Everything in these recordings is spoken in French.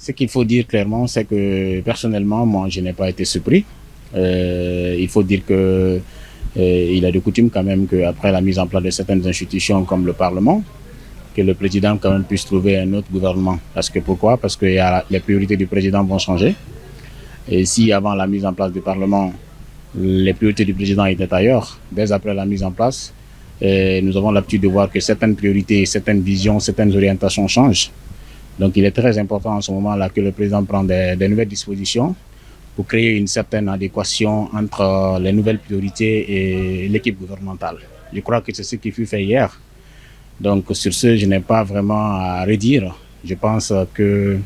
Ce qu'il faut dire clairement, c'est que personnellement, moi, je n'ai pas été surpris. Il faut dire que il a de coutume quand même qu'après la mise en place de certaines institutions comme le Parlement, que le président quand même puisse trouver un autre gouvernement. Parce que pourquoi? Parce que les priorités du président vont changer. Et si avant la mise en place du Parlement, les priorités du président étaient ailleurs, dès après la mise en place, nous avons l'habitude de voir que certaines priorités, certaines visions, certaines orientations changent. Donc il est très important en ce moment-là que le président prenne des nouvelles dispositions pour créer une certaine adéquation entre les nouvelles priorités et l'équipe gouvernementale. Je crois que c'est ce qui fut fait hier. Donc sur ce, je n'ai pas vraiment à redire. Je pense que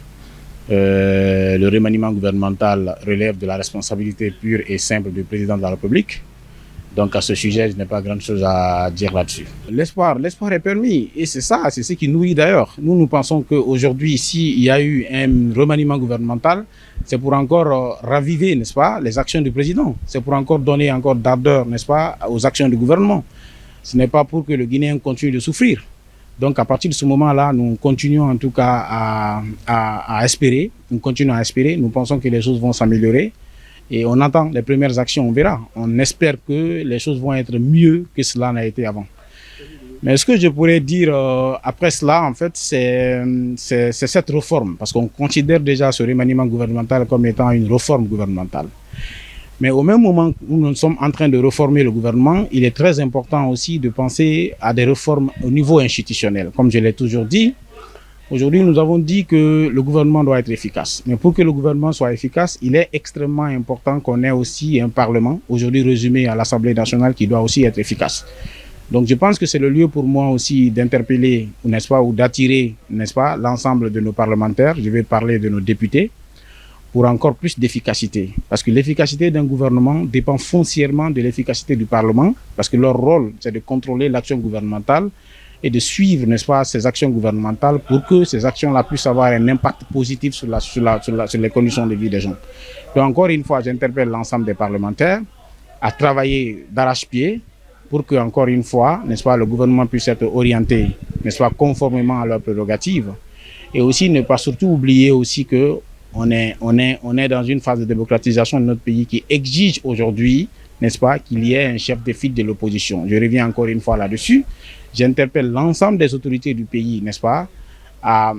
le remaniement gouvernemental relève de la responsabilité pure et simple du président de la République. Donc à ce sujet, je n'ai pas grand-chose à dire là-dessus. L'espoir est permis et c'est ça, c'est ce qui nourrit d'ailleurs. Nous pensons qu'aujourd'hui, ici, il y a eu un remaniement gouvernemental, c'est pour encore raviver, n'est-ce pas, les actions du président. C'est pour encore donner encore d'ardeur, n'est-ce pas, aux actions du gouvernement. Ce n'est pas pour que le Guinéen continue de souffrir. Donc à partir de ce moment-là, nous continuons en tout cas à espérer. Nous continuons à espérer. Nous pensons que les choses vont s'améliorer. Et on attend les premières actions, on verra. On espère que les choses vont être mieux que cela n'a été avant. Mais ce que je pourrais dire après cela, en fait, c'est cette réforme. Parce qu'on considère déjà ce remaniement gouvernemental comme étant une réforme gouvernementale. Mais au même moment où nous sommes en train de réformer le gouvernement, il est très important aussi de penser à des réformes au niveau institutionnel. Comme je l'ai toujours dit, aujourd'hui nous avons dit que le gouvernement doit être efficace. Mais pour que le gouvernement soit efficace, il est extrêmement important qu'on ait aussi un Parlement, aujourd'hui résumé à l'Assemblée nationale, qui doit aussi être efficace. Donc je pense que c'est le lieu pour moi aussi d'interpeller, n'est-ce pas, ou d'attirer, n'est-ce pas, l'ensemble de nos parlementaires, je vais parler de nos députés, pour encore plus d'efficacité. Parce que l'efficacité d'un gouvernement dépend foncièrement de l'efficacité du Parlement, parce que leur rôle, c'est de contrôler l'action gouvernementale et de suivre, n'est-ce pas, ces actions gouvernementales pour que ces actions-là puissent avoir un impact positif sur les conditions de vie des gens. Donc encore une fois, j'interpelle l'ensemble des parlementaires à travailler d'arrache-pied pour que, encore une fois, n'est-ce pas, le gouvernement puisse être orienté, n'est-ce pas, conformément à leurs prérogatives. Et aussi ne pas surtout oublier aussi que on est dans une phase de démocratisation de notre pays qui exige aujourd'hui, n'est-ce pas, qu'il y ait un chef de file de l'opposition. Je reviens encore une fois là-dessus. J'interpelle l'ensemble des autorités du pays, n'est-ce pas, à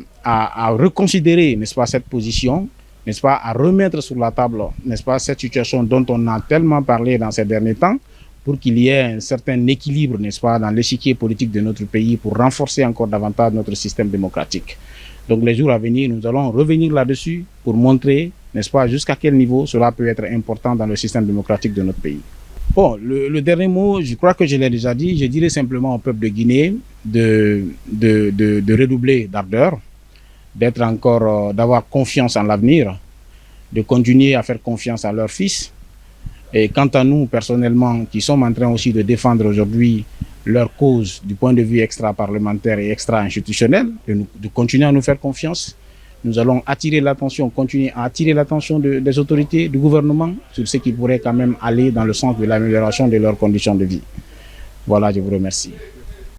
reconsidérer, n'est-ce pas, cette position, n'est-ce pas, à remettre sur la table, n'est-ce pas, cette situation dont on a tellement parlé dans ces derniers temps, pour qu'il y ait un certain équilibre, n'est-ce pas, dans l'échiquier politique de notre pays, pour renforcer encore davantage notre système démocratique. Donc les jours à venir, nous allons revenir là-dessus pour montrer, n'est-ce pas, jusqu'à quel niveau cela peut être important dans le système démocratique de notre pays. Bon, le dernier mot, je crois que je l'ai déjà dit, je dirais simplement au peuple de Guinée de redoubler d'ardeur, d'être encore, d'avoir confiance en l'avenir, de continuer à faire confiance à leurs fils. Et quant à nous, personnellement, qui sommes en train aussi de défendre aujourd'hui leur cause du point de vue extra-parlementaire et extra-institutionnel, de continuer à nous faire confiance. Nous allons attirer l'attention, continuer à attirer l'attention des autorités, du gouvernement, sur ce qui pourrait quand même aller dans le sens de l'amélioration de leurs conditions de vie. Voilà, je vous remercie.